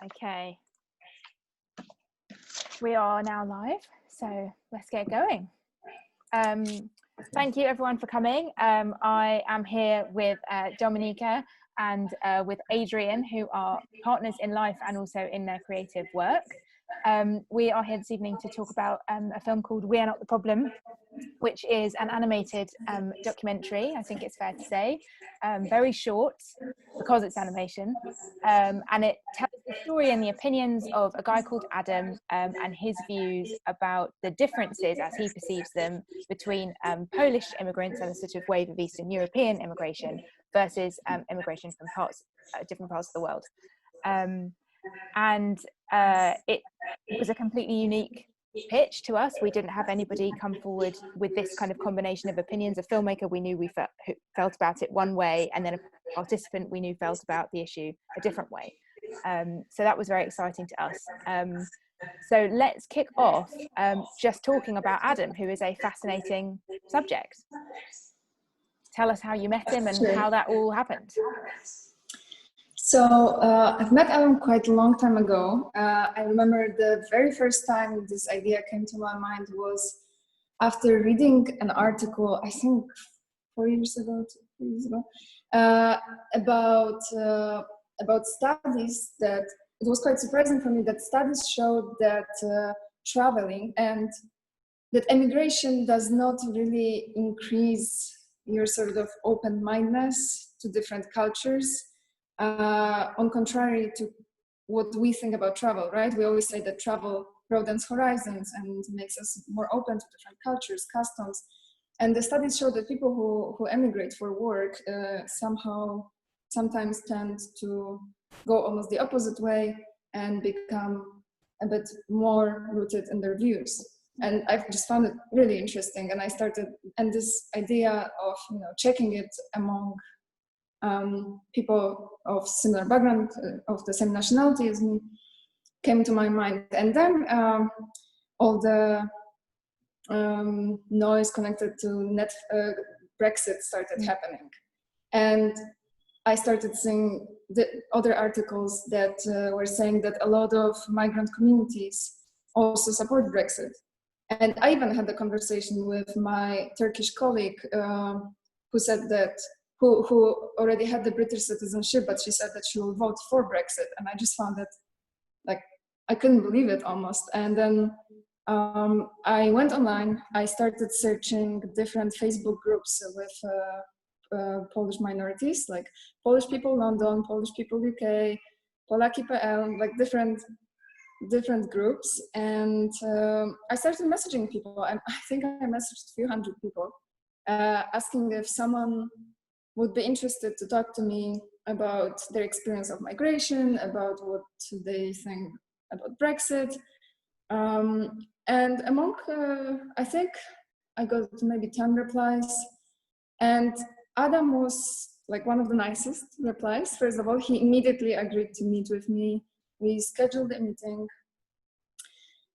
Okay, we are now live, so let's get going. Thank you everyone for coming. I am here with Dominika and with Adrian, who are partners in life and also in their creative work. We are here this evening to talk about a film called We Are Not the Problem, which is an animated documentary, I think it's fair to say, very short because it's animation, and it tells the story and the opinions of a guy called Adam and his views about the differences, as he perceives them, between Polish immigrants and a sort of wave of Eastern European immigration versus immigration from different parts of the world. It was a completely unique pitch to us. We didn't have anybody come forward with this kind of combination of opinions. A filmmaker we knew felt about it one way, and then a participant we knew felt about the issue a different way. So that was very exciting to us. So let's kick off just talking about Adam, who is a fascinating subject. Tell us how you met him and how that all happened. So I've met Adam quite a long time ago. I remember the very first time this idea came to my mind was after reading an article, I think 4 years ago, about studies that, it was quite surprising for me that studies showed that traveling and that emigration does not really increase your sort of open-mindedness to different cultures. On contrary to what we think about travel, right? We always say that travel broadens horizons and makes us more open to different cultures, customs. And the studies show that people who emigrate for work sometimes tend to go almost the opposite way and become a bit more rooted in their views. And I've just found it really interesting. And I started, and this idea of checking it among people of similar background, of the same nationality as me, came to my mind. And then all the noise connected to Brexit started happening. And I started seeing the other articles that were saying that a lot of migrant communities also support Brexit. And I even had a conversation with my Turkish colleague who said that who already had the British citizenship, but she said that she will vote for Brexit. And I just found it, like, I couldn't believe it almost. And then I went online, I started searching different Facebook groups with Polish minorities, like Polish people London, Polish people UK, Polaki PL, like different groups. And I started messaging people, and I think I messaged a few hundred people, asking if someone would be interested to talk to me about their experience of migration, about what they think about Brexit. And among, I think I got maybe 10 replies. And Adam was like one of the nicest replies. First of all, he immediately agreed to meet with me. We scheduled a meeting.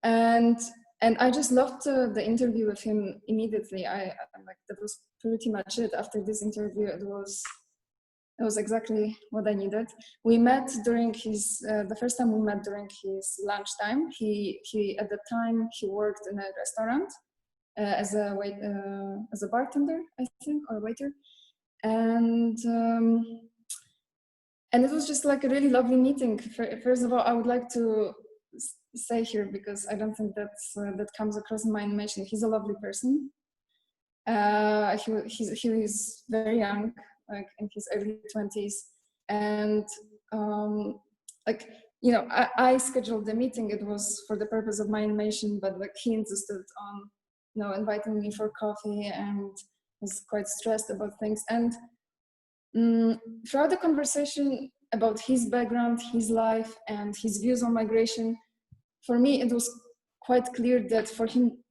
And I just loved the interview with him immediately. That was pretty much it. After this interview, it was exactly what I needed. We met during his the first time we met during his lunchtime. He at the time he worked in a restaurant as a bartender, I think, or waiter, and it was just like a really lovely meeting. First of all, I would like to say here, because I don't think that comes across in my animation. He's a lovely person. He is very young, like in his early 20s, and I scheduled the meeting. It was for the purpose of my animation, but like he insisted on inviting me for coffee and was quite stressed about things. And throughout the conversation about his background, his life, and his views on migration, for me, it was quite clear that for him,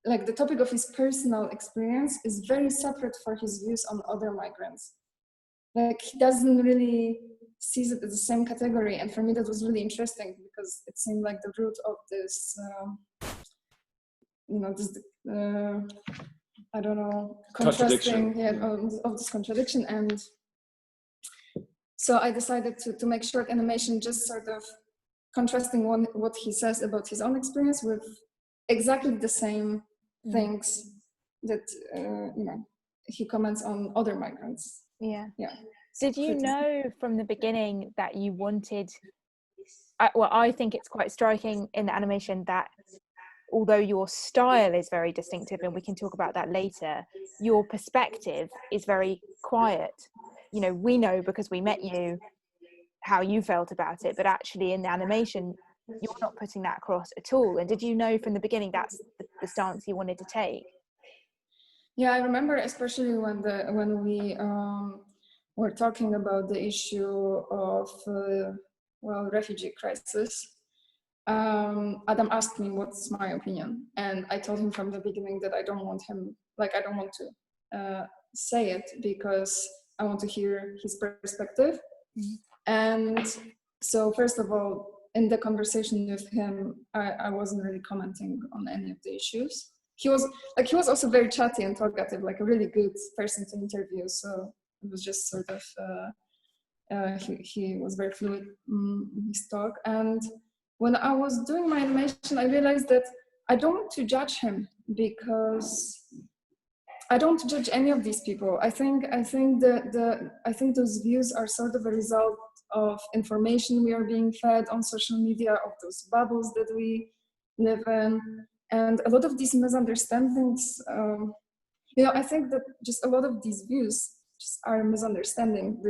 like the topic of his personal experience is very separate for his views on other migrants. Like he doesn't really sees it as the same category. And for me, that was really interesting because it seemed like the root of this, contrasting, of this contradiction. And So I decided to make short animation, just sort of contrasting what he says about his own experience with exactly the same things that he comments on other migrants. Yeah. Yeah. Did you know from the beginning that you wanted? I think it's quite striking in the animation that although your style is very distinctive, and we can talk about that later, your perspective is very quiet. You know, we know because we met you how you felt about it, but actually in the animation, you're not putting that across at all. And did you know from the beginning that's the stance you wanted to take? Yeah, I remember especially when we were talking about the issue of refugee crisis. Adam asked me what's my opinion, and I told him from the beginning that I don't want to say it because I want to hear his perspective. And so first of all, in the conversation with him, I wasn't really commenting on any of the issues. He was also very chatty and talkative, like a really good person to interview. So it was just sort of he was very fluid in his talk. And when I was doing my animation, I realized that I don't want to judge him because I don't judge any of these people. I think those views are sort of a result of information we are being fed on social media, of those bubbles that we live in, and a lot of these misunderstandings. I think that just a lot of these views just are a misunderstanding.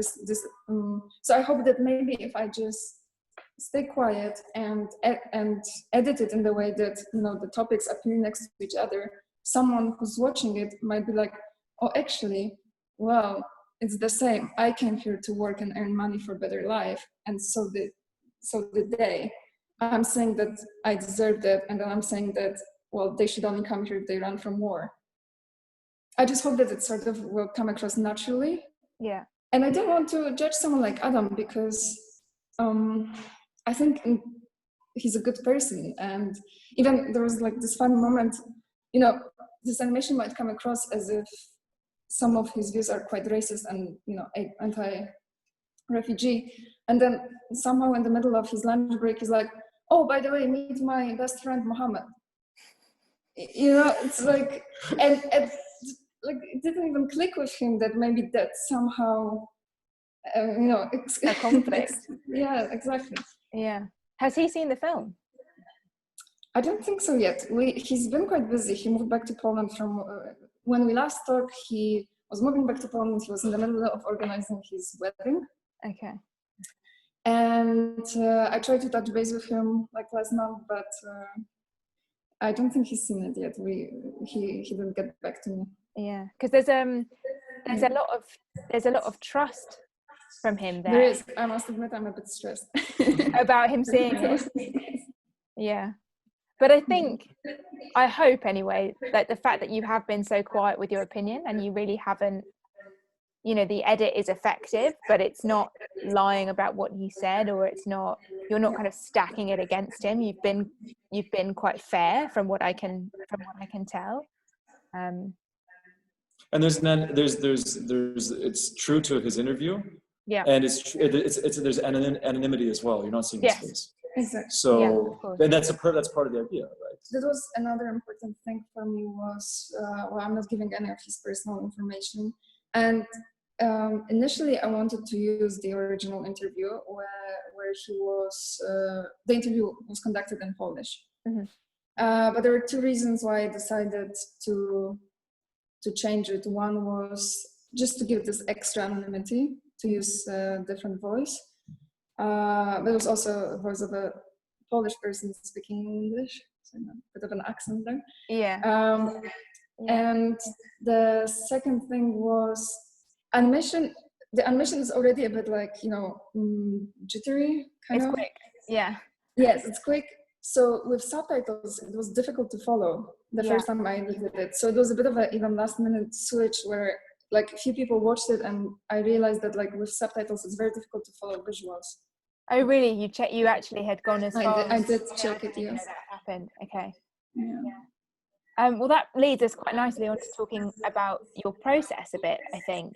So I hope that maybe if I just stay quiet and edit it in the way that the topics appear next to each other, someone who's watching it might be like, oh, actually, well, it's the same. I came here to work and earn money for a better life, and so did they. I'm saying that I deserve that, and then I'm saying that, well, they should only come here if they run from war. I just hope that it sort of will come across naturally. Yeah. And I don't want to judge someone like Adam because I think he's a good person. And even there was like this fun moment, this animation might come across as if some of his views are quite racist and, anti-refugee. And then somehow in the middle of his lunch break, he's like, oh, by the way, meet my best friend, Mohammed. It's like, and like it didn't even click with him that maybe that somehow, a conflict. Yeah, exactly. Yeah. Has he seen the film? I don't think so yet. He's been quite busy. He moved back to Poland from when we last talked. He was moving back to Poland. He was in the middle of organizing his wedding. Okay. And I tried to touch base with him like last month, but I don't think he's seen it yet. He didn't get back to me. Yeah, because there's a lot of trust from him there. There is. I must admit, I'm a bit stressed about him seeing it. Yeah, but I hope anyway that the fact that you have been so quiet with your opinion and you really haven't, the edit is effective, but it's not lying about what he said, or you're not kind of stacking it against him. You've been quite fair from what I can tell. And it's true to his interview. Yeah. And there's anonymity as well. You're not seeing his face. Exactly. So and that's part of the idea, right? That was another important thing for me was, I'm not giving any of his personal information. And initially I wanted to use the original interview where he was, the interview was conducted in Polish. Mm-hmm. But there were two reasons why I decided to change it. One was just to give this extra anonymity, to use a different voice. There was also a voice of a Polish person speaking English, so a bit of an accent there. Yeah. And the second thing was animation. The animation is already a bit like, jittery, kind of. It's quick. Yeah. Yes, it's quick. So with subtitles, it was difficult to follow the first time I did it. So it was a bit of an even last minute switch where like a few people watched it and I realized that like with subtitles, it's very difficult to follow visuals. Oh, really? You actually had gone as far? I did check it, yes. That happened. Okay. Yeah. Well, that leads us quite nicely on to talking about your process a bit, I think.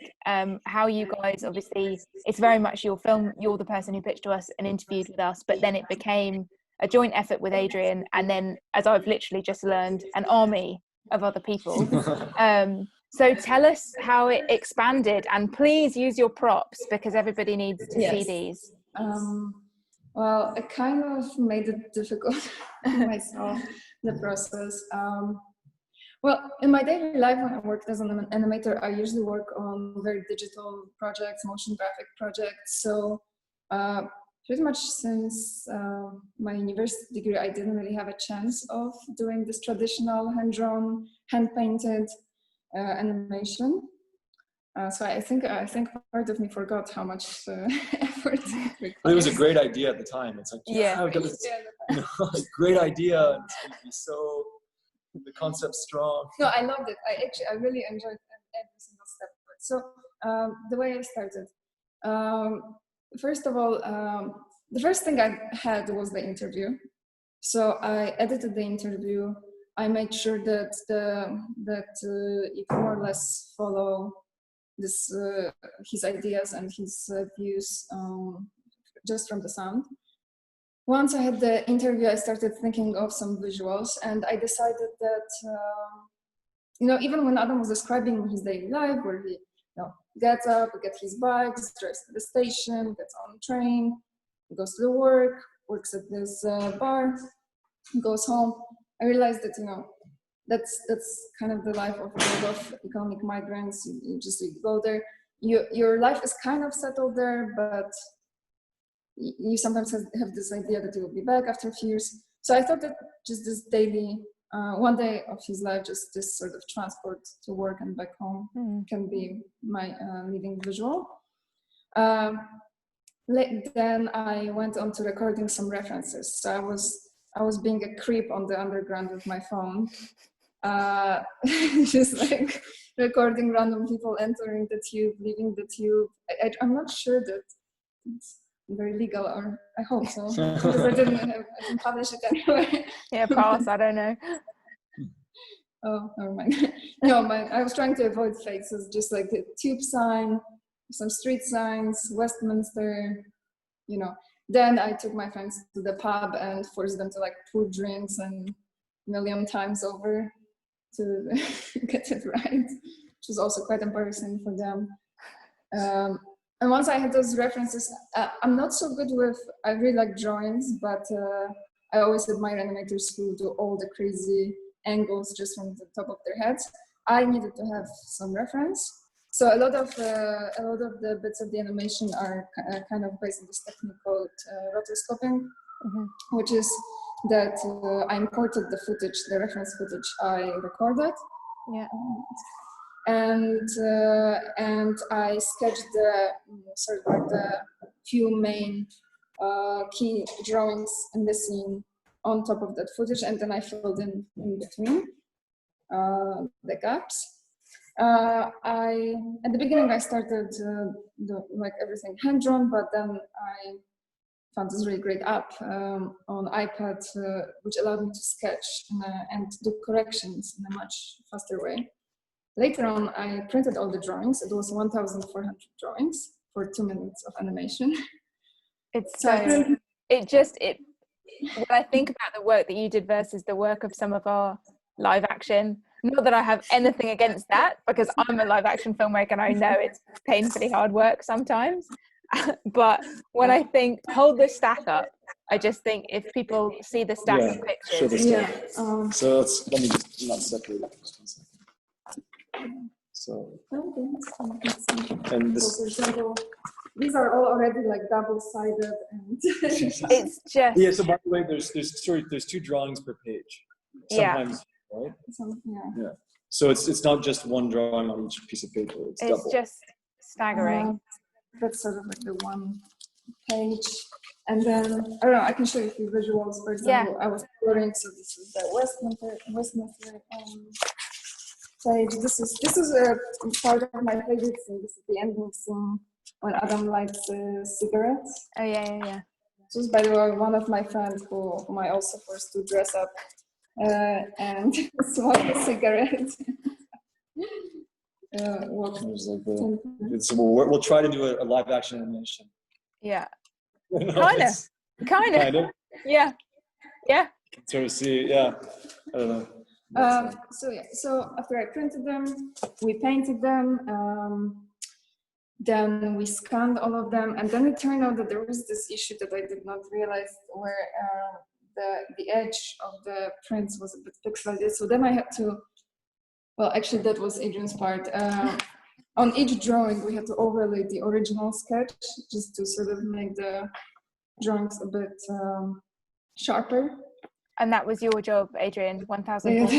How you guys, obviously, it's very much your film, you're the person who pitched to us and interviewed with us, but then it became a joint effort with Adrian, and then, as I've literally just learned, an army of other people. So tell us how it expanded, and please use your props because everybody needs to see these. Well, I kind of made it difficult myself, the process. Well, in my daily life, when I worked as an animator, I usually work on very digital projects, motion graphic projects. So pretty much since my university degree, I didn't really have a chance of doing this traditional hand-drawn, hand-painted animation. So I think part of me forgot how much effort it required. It was a great idea at the time. It's like, I've got this great idea. And it's going to be so, the concept's strong. No, I loved it. I really enjoyed every single step of it. So the way I started, first of all, the first thing I had was the interview. So I edited the interview. I made sure that you can more or less follow this his ideas and his views just from the sound. Once I had the interview, I started thinking of some visuals, and I decided that even when Adam was describing his daily life, where he gets up, gets his bike, drives to the station, gets on the train, goes to the work, works at this bar, goes home, I realized that that's kind of the life of a lot of economic migrants. You go there. Your life is kind of settled there, but you sometimes have this idea that you will be back after a few years. So I thought that just this daily, one day of his life, just this sort of transport to work and back home can be my leading visual. Then I went on to recording some references. So I was being a creep on the underground with my phone. Just like recording random people entering the tube, leaving the tube. I'm not sure that it's very legal, or I hope so, because I didn't publish it anyway. Yeah, pass, I don't know. Oh, never mind. No, I was trying to avoid faces, just like the tube sign, some street signs, Westminster, Then I took my friends to the pub and forced them to pour drinks and million times over to get it right, which was also quite embarrassing for them. And once I had those references, I'm not so good with, I really like drawings, but I always admire animators who do all the crazy angles just from the top of their heads. I needed to have some reference. So a lot of the bits of the animation are kind of based on this technique called rotoscoping, which is that I imported the footage, the reference footage I recorded, and I sketched the the few main key drawings in the scene on top of that footage, and then I filled in between the gaps. At the beginning I started everything hand drawn, but then I found this really great app on iPad which allowed me to sketch and do corrections in a much faster way. Later on, I printed all the drawings. It was 1,400 drawings for 2 minutes of animation. It's when I think about the work that you did versus the work of some of our live action, not that I have anything against that, because I'm a live action filmmaker and I know it's painfully hard work sometimes. But when I think, hold the stack up, I just think if people see the stack of pictures. So let me just not separate it. So, and this, for example, these are all already double-sided, and it's just So by the way, there's 2 drawings per page. Sometimes, right? Yeah. So it's not just one drawing on each piece of paper. It's double. Just staggering. That's sort of the one page, and then I don't know. I can show you a few visuals. For example, I was coloring. So this is the Westminster page. This is a part of my favorite scene. This is the ending scene when Adam lights cigarettes. Oh yeah. This was, by the way, one of my friends whom I also forced to dress up and smoke a cigarette. We'll try to do a live action animation. Yeah. No, kind of. Yeah. Sort of see, yeah. I don't know. So after I printed them, we painted them, then we scanned all of them, and then it turned out that there was this issue that I did not realize, where the edge of the prints was a bit pixelated. So then I had to, well, actually that was Adrian's part. On each drawing, we had to overlay the original sketch just to sort of make the drawings a bit sharper. And that was your job, Adrian, 1000.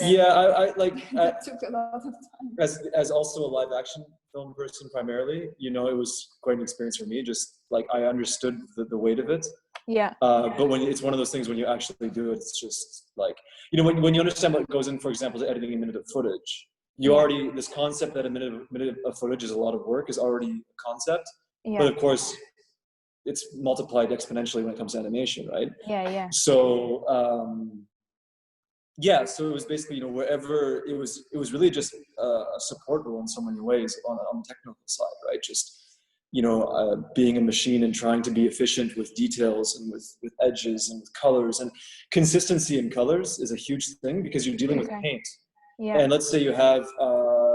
Yeah, I like. That took a lot of time. As also a live action film person primarily, you know, it was quite an experience for me. Just like I understood the weight of it. Yeah. But when it's one of those things, when you actually do it, it's just like, you know, when you understand what goes in, for example, to editing a minute of footage, you already, this concept that a minute of footage is a lot of work is already a concept. Yeah. But of course, it's multiplied exponentially when it comes to animation, right? Yeah. So, so it was basically, you know, wherever it was really just a support role in so many ways on the technical side, right? Just, you know, being a machine and trying to be efficient with details and with edges and with colors, and consistency in colors is a huge thing because you're dealing with paint. Yeah. And let's say you have,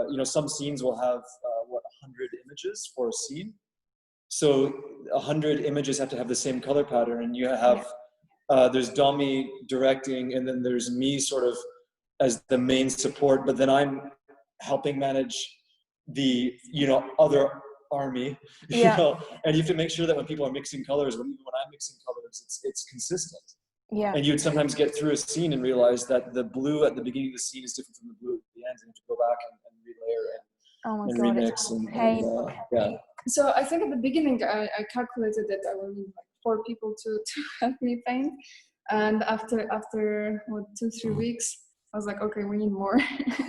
you know, some scenes will have 100 images for a scene. So 100 images have to have the same color pattern, and you have there's Domi directing, and then there's me sort of as the main support, but then I'm helping manage the, you know, other army, you know, and you have to make sure that when people are mixing colors, when I'm mixing colors, it's consistent. Yeah. And you'd sometimes get through a scene and realize that the blue at the beginning of the scene is different from the blue at the end, and you have to go back and relayer and remix and So I think at the beginning I calculated that I will need like 4 people to help me paint, and after 2-3 weeks I was like, okay, we need more.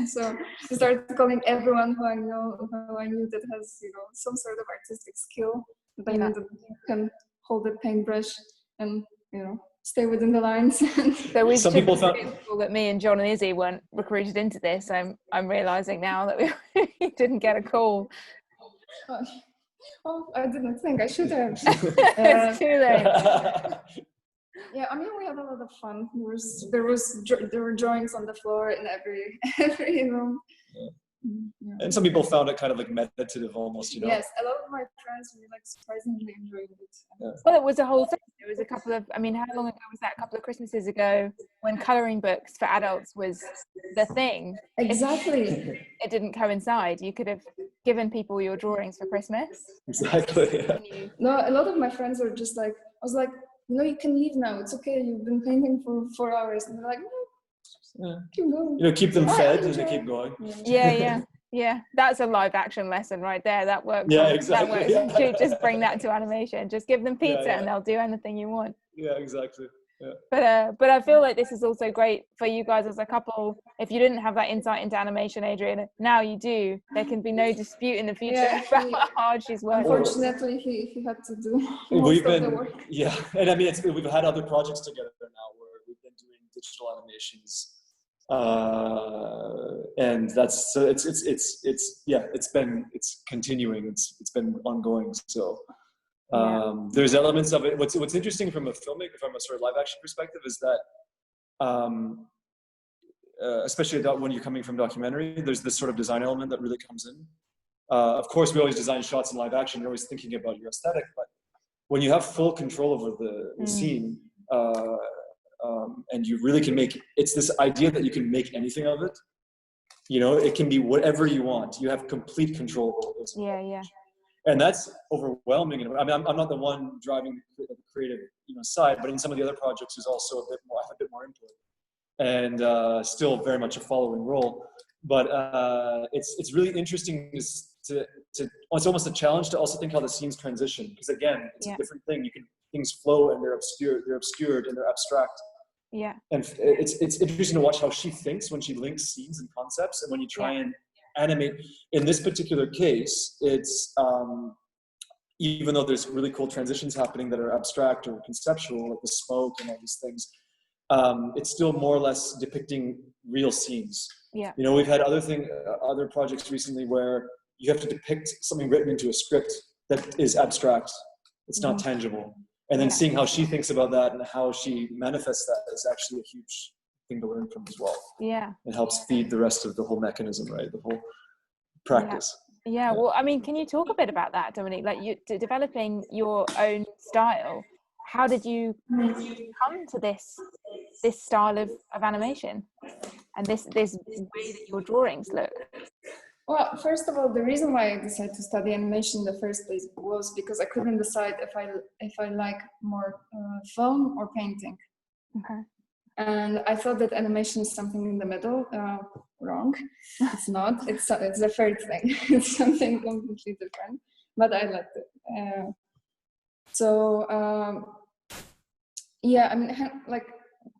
So I started calling everyone who I knew that has, you know, some sort of artistic skill, that I know that can hold a paintbrush and, you know, stay within the lines. So we should be grateful that me and John and Izzy weren't recruited into this. I'm realizing now that we didn't get a call. Oh, I didn't think I should have. It's too late. Yeah, I mean, we had a lot of fun. There were drawings on the floor in every room. Yeah. And some people found it kind of like meditative almost, you know. Yes, a lot of my friends were like surprisingly enjoying it. Yeah. Well, it was a whole thing. It was a couple of, I mean, how long ago was that? A couple of Christmases ago, when colouring books for adults was the thing. Exactly. It didn't coincide. You could have given people your drawings for Christmas. Exactly. Yeah. No, a lot of my friends were just like, I was like, no, you can leave now. It's okay. You've been painting for 4 hours. And they're like, no, keep going. You know, keep them fed and they keep going. Yeah. That's a live action lesson right there. That works. Yeah, exactly. That works. Just bring that to animation. Just give them pizza and they'll do anything you want. Yeah, exactly. Yeah. But I feel like this is also great for you guys as a couple. If you didn't have that insight into animation, Adrian, now you do. There can be no dispute in the future about how hard she's working. Unfortunately, he had to do most of the work. Yeah, and I mean, we've had other projects together now where we've been doing digital animations, and that's so it's continuing. It's been ongoing. So. There's elements of it. What's interesting from a filmmaker, from a sort of live action perspective, is that especially when you're coming from documentary, there's this sort of design element that really comes in. Of course, we always design shots in live action. You're always thinking about your aesthetic, but when you have full control over the scene, and you really can it's this idea that you can make anything of it. You know, it can be whatever you want. You have complete control over it. Yeah. And that's overwhelming. I mean, I'm not the one driving the creative, you know, side, but in some of the other projects, there's also a bit more input, and still very much a following role. But it's really interesting it's almost a challenge to also think how the scenes transition, because again, it's a different thing. Things flow and they're obscured and they're abstract. Yeah. And it's interesting to watch how she thinks when she links scenes and concepts, and when you try and animate. In this particular case, it's even though there's really cool transitions happening that are abstract or conceptual, like the smoke and all these things, it's still more or less depicting real scenes. Yeah. You know, we've had other projects recently where you have to depict something written into a script that is abstract. It's not tangible. And then seeing how she thinks about that and how she manifests that is actually a huge thing to learn from as well. Yeah. It helps feed the rest of the whole mechanism, right? The whole practice. Yeah. Well, I mean, can you talk a bit about that, Dominique? Like you developing your own style. How did you come to this style of animation and this way that your drawings look? Well, first of all, the reason why I decided to study animation in the first place was because I couldn't decide if I like more film or painting. Okay. And I thought that animation is something in the middle. Wrong. It's not. It's the third thing. It's something completely different. But I liked it. Yeah, I mean, like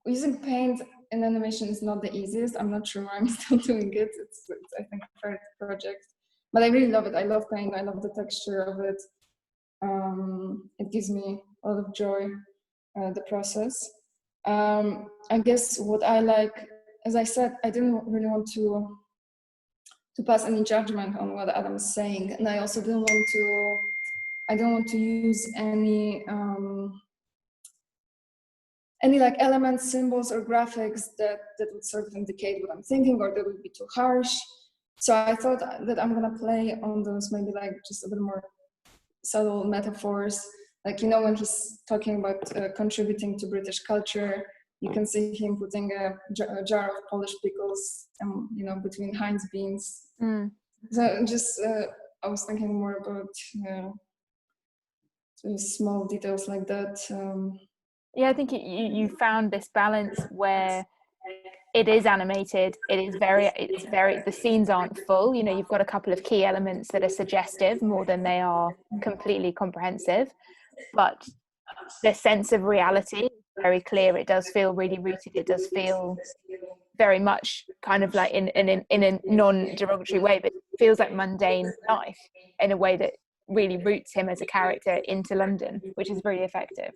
using paint in animation is not the easiest. I'm not sure why I'm still doing it. It's I think a third project, but I really love it. I love paint. I love the texture of it. It gives me a lot of joy, the process. I guess what I like, as I said, I didn't really want to pass any judgment on what Adam is saying, and I also don't want to use any like elements, symbols, or graphics that would sort of indicate what I'm thinking, or that would be too harsh. So I thought that I'm gonna play on those, maybe like just a bit more subtle metaphors. Like, you know, when he's talking about contributing to British culture, you can see him putting a jar of Polish pickles, you know, between Heinz beans. So just, I was thinking more about small details like that. Yeah, I think you found this balance where it is animated, it's very, the scenes aren't full, you know, you've got a couple of key elements that are suggestive more than they are completely comprehensive, but the sense of reality is very clear. It does feel really rooted. It does feel very much kind of like in a non-derogatory way, but it feels like mundane life in a way that really roots him as a character into London, which is very effective.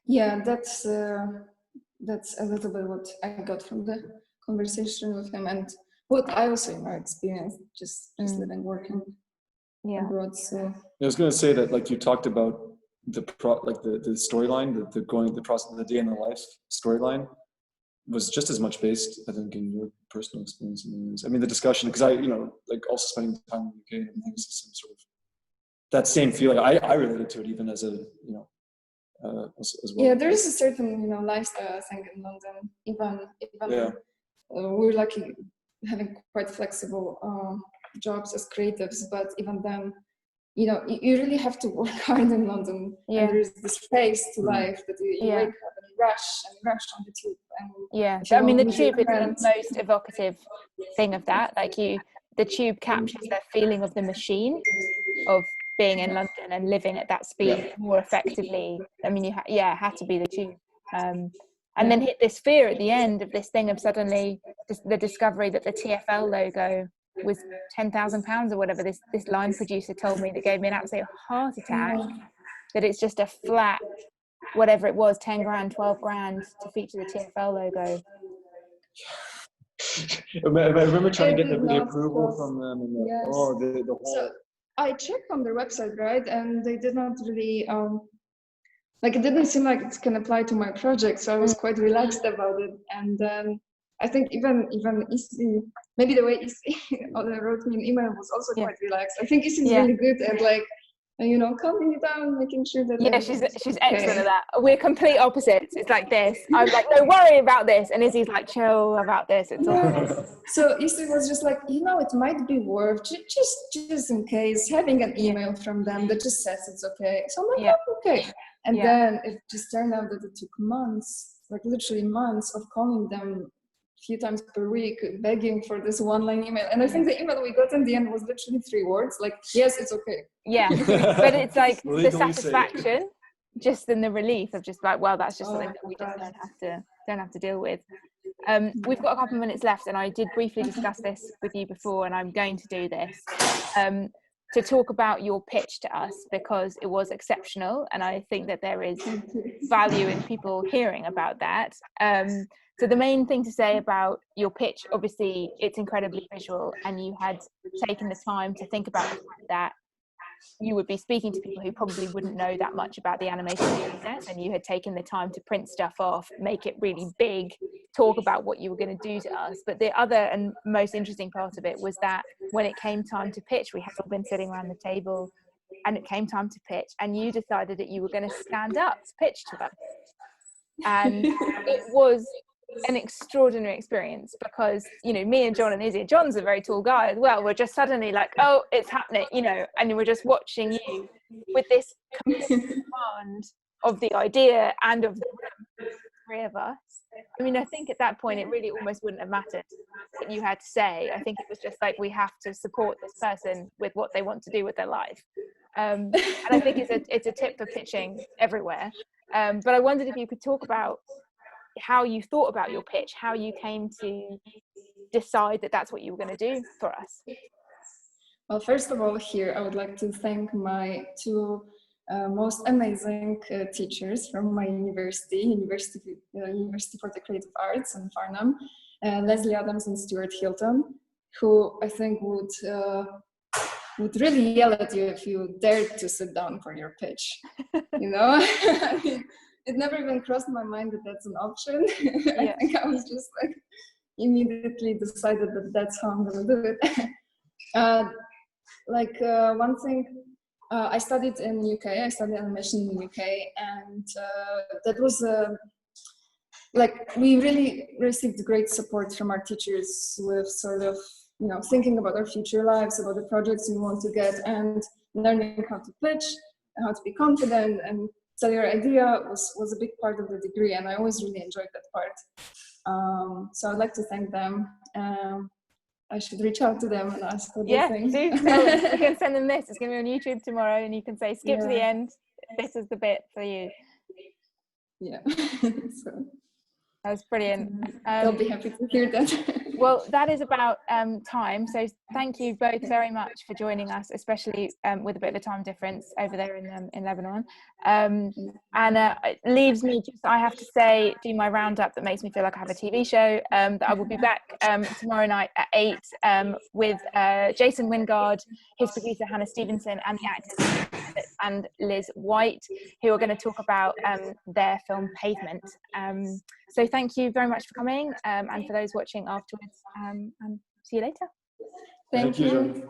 Yeah, that's a little bit what I got from the conversation with him, and what I also, you know, experienced just living, working abroad. So I was going to say that, like, you talked about the storyline, the process of the day in the life storyline was just as much based, I think, in your personal experience. I mean, the discussion, because I, you know, like also spending time in the UK and everything, is some sort of that same feeling. I related to it even as a, you know, as well. Yeah, there is a certain, you know, lifestyle, I think, in London. Even we're lucky having quite flexible jobs as creatives, but even then, you know, you really have to work hard in London. And there is this pace to life that you wake up and rush on the tube. And I mean, the tube is the most evocative thing of that. Like the tube captures the feeling of the machine of being in London and living at that speed more effectively. I mean, had to be the tube. And then hit this fear at the end of this thing of suddenly the discovery that the TfL logo was £10,000 or whatever. This line producer told me, that gave me an absolute heart attack, that it's just a flat, whatever it was, 10 grand, 12 grand to feature the TfL logo. I remember trying to get the approval from them, and the whole. So I checked on their website, right, and they did not really like, it didn't seem like it can apply to my project, so I was quite relaxed about it. And then I think even Isi, maybe the way Isi wrote me an email was also quite relaxed. I think Isi is really good at, like, you know, calming it down, making sure that she's excellent at that. We're complete opposites. It's like this. I'm like, no, worry about this, and Izzy's like, chill about this. It's all right. So Izzy was just like, you know, it might be worth just in case having an email from them that just says it's okay. So I'm like, oh, okay. And then it just turned out that it took months, like literally months, of calling them a few times per week, begging for this one-line email. And I think the email we got in the end was literally 3 words, like, yes, it's okay. Yeah, but it's like the satisfaction, just in the relief of just like, well, that's just something that we just don't have to deal with. We've got a couple of minutes left, and I did briefly discuss this with you before, and I'm going to do this. to talk about your pitch to us, because it was exceptional, and I think that there is value in people hearing about that. So the main thing to say about your pitch, obviously it's incredibly visual, and you had taken the time to think about the fact that you would be speaking to people who probably wouldn't know that much about the animation process, and you had taken the time to print stuff off, make it really big, talk about what you were going to do to us. But the other and most interesting part of it was that when it came time to pitch, we had all been sitting around the table, and it came time to pitch, and you decided that you were going to stand up to pitch to them. And it was an extraordinary experience, because, you know, me and John and Izzy, John's a very tall guy as well, we're just suddenly like, oh, it's happening, you know, and we're just watching you with this complete command of the idea and of the room, three of us. I mean, I think at that point it really almost wouldn't have mattered what you had to say. I think it was just like, we have to support this person with what they want to do with their life. And I think it's a tip for pitching everywhere. But I wondered if you could talk about how you thought about your pitch, how you came to decide that that's what you were going to do for us. Well, first of all, here I would like to thank my two most amazing teachers from my university for the Creative Arts in Farnham, Leslie Adams and Stuart Hilton, who I think would really yell at you if you dared to sit down for your pitch. You know, I mean, it never even crossed my mind that that's an option. Yeah. I think I was just like immediately decided that that's how I'm gonna do it. One thing, I studied in UK. I studied animation in the UK, and that was we really received great support from our teachers with sort of, you know, thinking about our future lives, about the projects we want to get, and learning how to pitch, how to be confident, and sell your idea was a big part of the degree, and I always really enjoyed that part. So I'd like to thank them. I should reach out to them and ask what they think. Do. You can send them this. It's going to be on YouTube tomorrow, and you can say, skip to the end. This is the bit for you. Yeah. So that was brilliant. They'll be happy to hear that. Well, that is about time. So thank you both very much for joining us, especially with a bit of a time difference over there in Lebanon. And it leaves me just, I have to say, do my roundup that makes me feel like I have a TV show. That I will be back tomorrow night at 8 with Jason Wingard, his producer Hannah Stevenson, and the actors and Liz White, who are going to talk about their film Pavement. So thank you very much for coming, and for those watching afterwards, and see you later. Thank you.